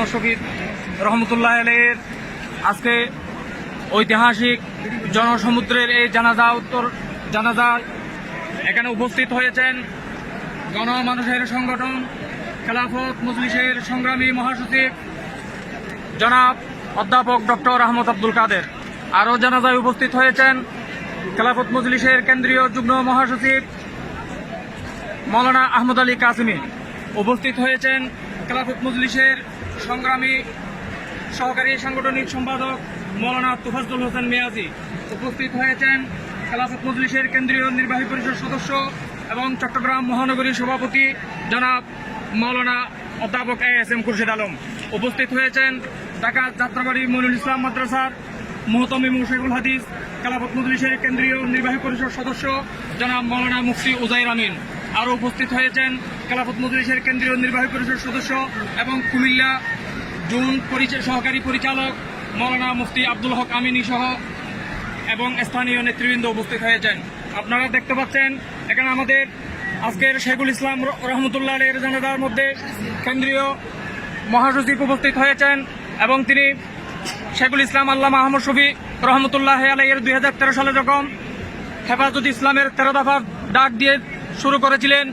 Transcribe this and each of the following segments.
আহমদ শফিক রহমতুল্লাহ আলাইহির আজকে ঐতিহাসিক জনসমুদ্রের এই জানাজা এখানে উপস্থিত হয়েছেন গণমানুষের সংগঠন খেলাফত মজলিসের সংগ্রামী মহাসচিব জনাব অধ্যাপক ডক্টর আহমদ আব্দুল কাদের। আরও জানাজায় উপস্থিত হয়েছেন খেলাফত মজলিসের কেন্দ্রীয় যুগ্ম মহাসচিব মৌলানা আহমদ আলী কাসিমি। উপস্থিত হয়েছেন খেলাফত মজলিসের সংগ্রামী সহকারী সাংগঠনিক সম্পাদক মৌলানা তোফাজ্জল হোসেন মিয়াজি। উপস্থিত হয়েছেন খেলাফত মজলিসের কেন্দ্রীয় নির্বাহী পরিষদ সদস্য এবং চট্টগ্রাম মহানগরীর সভাপতি জনাব মৌলানা অধ্যাপক ASM খুরশিদ আলম। উপস্থিত হয়েছেন ঢাকা যাত্রাবাড়ি মইনুল ইসলাম মাদ্রাসার মুহতামিম শেখুল হাদিস খেলাফত মজলিসের কেন্দ্রীয় নির্বাহী পরিষদ সদস্য জনাব মৌলানা মুফতি উজাইর আমিন। আরও উপস্থিত হয়েছেন খেলাফত মজলিসের কেন্দ্রীয় নির্বাহী পরিষদ সদস্য এবং কুমিল্লা জোন সহকারী পরিচালক মৌলানা মুফতি আব্দুল হক আমিনী সহ এবং স্থানীয় নেতৃবৃন্দ উপস্থিত হয়েছেন। আপনারা দেখতে পাচ্ছেন এখানে আমাদের আজকের শেখুল ইসলাম রহমতুল্লাহ আলাইহির জানাজার মধ্যে কেন্দ্রীয় মহাসচিব উপস্থিত হয়েছেন এবং তিনি শেখুল ইসলাম আল্লামা আহমদ শফিক রহমতুল্লাহ আলাইহির 2013 সালে যখন হেফাজত ইসলামের 13 দফা ডাক দিয়ে শুরু করেছিলেন,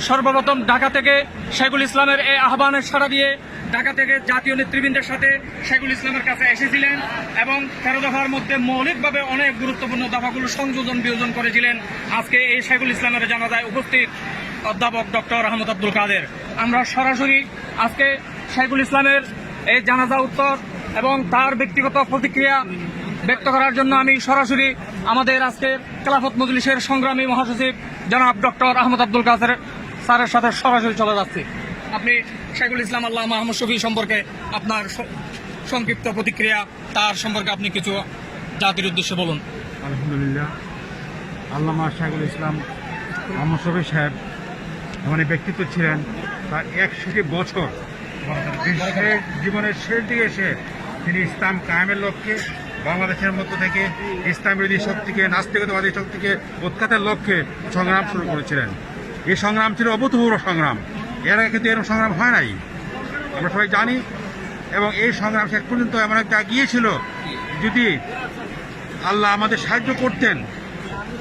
সর্বপ্রথম ঢাকা থেকে শেখুল ইসলামের এই আহ্বানের সাড়া দিয়ে ঢাকা থেকে জাতীয় নেতৃবৃন্দের সাথে শেখুল ইসলামের কাছে এসেছিলেন এবং 13 দফার মধ্যে মৌলিকভাবে অনেক গুরুত্বপূর্ণ দফাগুলো সংযোজন বিয়োজন করেছিলেন। আজকে এই শেখুল ইসলামের জানাজায় উপস্থিত অধ্যাপক ডক্টর আহমদ আব্দুল কাদের। আমরা সরাসরি আজকে শেখুল ইসলামের এই জানাজা উত্তর এবং তার ব্যক্তিগত প্রতিক্রিয়া ব্যক্ত করার জন্য আমি সরাসরি আমাদের আজকে খেলাফত মজলিসের সংগ্রামী মহাসচিব জনাব ডক্টর আহমদ আব্দুল কাদের স্যারের সাথে সরাসরি চলে যাচ্ছি। আপনি শেখুল ইসলাম আল্লামা আহমদ শফি সম্পর্কে আপনার সংক্ষিপ্ত প্রতিক্রিয়া, তার সম্পর্কে আপনি কিছু জাতির উদ্দেশ্যে বলুন। আলহামদুলিল্লাহ, আল্লামা শেখুল ইসলাম আহমদ শফি সাহেব এমন ব্যক্তিত্ব ছিলেন, তার 61 বছর জীবনের শেষ দিকে এসে তিনি ইসলাম কায়েমের লক্ষ্যে বাংলাদেশের মধ্য থেকে ইসলাম বিরোধী শক্তিকে, নাস্তিকতাবাদী শক্তিকে উৎখাতের লক্ষ্যে সংগ্রাম শুরু করেছিলেন। এই সংগ্রাম ছিল অভূতপূর্ব সংগ্রাম, এর আগে কিন্তু এরকম সংগ্রাম হয় নাই, আমরা সবাই জানি। এবং এই সংগ্রাম শেষ পর্যন্ত এমন একটা গিয়েছিল, যদি আল্লাহ আমাদের সাহায্য করতেন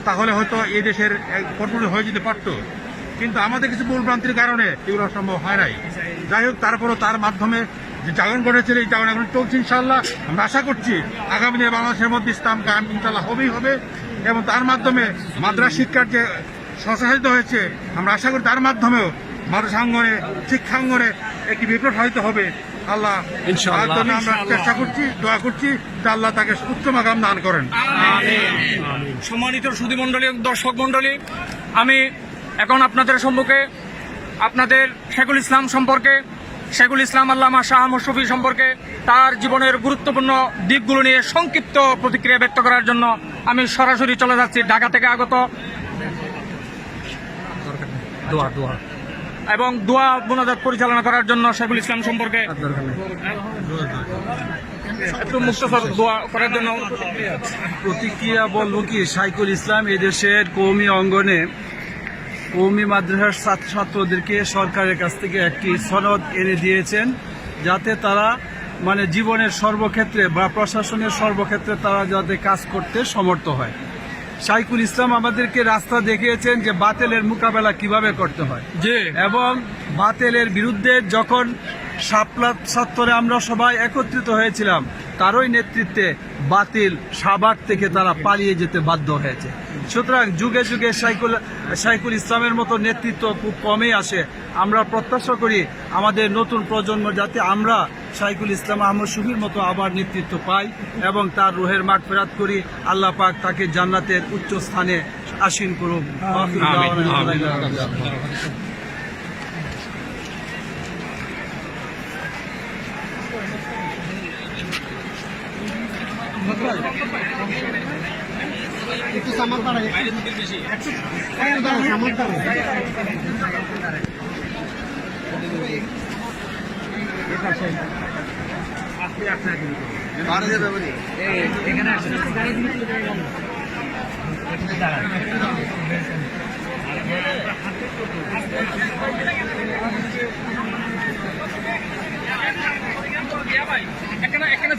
তাহলে হয়তো এই দেশের পরিপূর্ণ হয়ে যেতে পারত, কিন্তু আমাদের কিছু ভুলভ্রান্তির কারণে এগুলো সম্ভব হয় নাই। যাই হোক, তারপরও তার মাধ্যমে যে জাগরণ ঘটেছিল, এই জাগরণ এখন চলছে। ইনশাআল্লাহ আমরা আশা করছি আগামী দিনে বাংলাদেশের মধ্যে ইসলাম কায়েম ইনশাআল্লাহ হবেই হবে, এবং তার মাধ্যমে মাদ্রাসা শিক্ষার যে সংস্কারিত হয়েছে, আমরা আশা করি তার মাধ্যমেও মাদ্রাসাঙ্গনে, শিক্ষাঙ্গনে একটি বিপ্লব সাধিত হবে। আল্লাহ ইনশাআল্লাহ আমরা চেষ্টা করছি, দোয়া করছি যে আল্লাহ তাকে উচ্চ মাকাম দান করেন। সম্মানিত সুধীমণ্ডলী, দর্শক মণ্ডলী, আমি এখন আপনাদের সম্মুখে আপনাদের শেখুল ইসলাম সম্পর্কে, শেখুল ইসলাম আল্লামা শাহ আহমদ শফি সম্পর্কে তার জীবনের গুরুত্বপূর্ণ দিকগুলো নিয়ে সংক্ষিপ্ত প্রতিক্রিয়া ব্যক্ত করার জন্য আমি সরাসরি চলে যাচ্ছি ঢাকা থেকে আগত এবং দোয়া মোনাজাত পরিচালনা করার জন্য শেখুল ইসলাম সম্পর্কে একটু মুক্তসর দোয়া করার জন্য প্রতিক্রিয়া বলবো কি, শেখুল ইসলাম এদেশের কওমি অঙ্গনে কওমি মাদ্রাসার ছাত্রদেরকে সরকারের কাছ থেকে একটি সনদ এনে দিয়েছেন, যাতে তারা জীবনের সর্বক্ষেত্রে বা প্রশাসনের সর্বক্ষেত্রে তারা যাতে কাজ করতে সমর্থ হয়। শেখুল ইসলাম আমাদেরকে রাস্তা দেখিয়েছেন যে বাতিলের মোকাবেলা কিভাবে করতে হয়, এবং বাতিলের বিরুদ্ধে যখন শাপলা চত্বরে আমরা সবাই একত্রিত হয়েছিলাম, তারই নেতৃত্বে বাতিল শাহবাগ থেকে তারা পালিয়ে যেতে বাধ্য হয়েছে। সুতরাং যুগে যুগে শেখুল ইসলামের মতো নেতৃত্ব খুব কমই আসে। আমরা প্রত্যাশা করি আমাদের নতুন প্রজন্ম যাতে আমরা শেখুল ইসলাম আহমদ শফির মতো আবার নেতৃত্ব পাই এবং তার রুহের মাগফিরাত করি। আল্লাহ পাক তাকে জান্নাতের উচ্চ স্থানে আসীন করুন। একটু সামান পাড়া সামান পাড়া এখানে আসে এখানে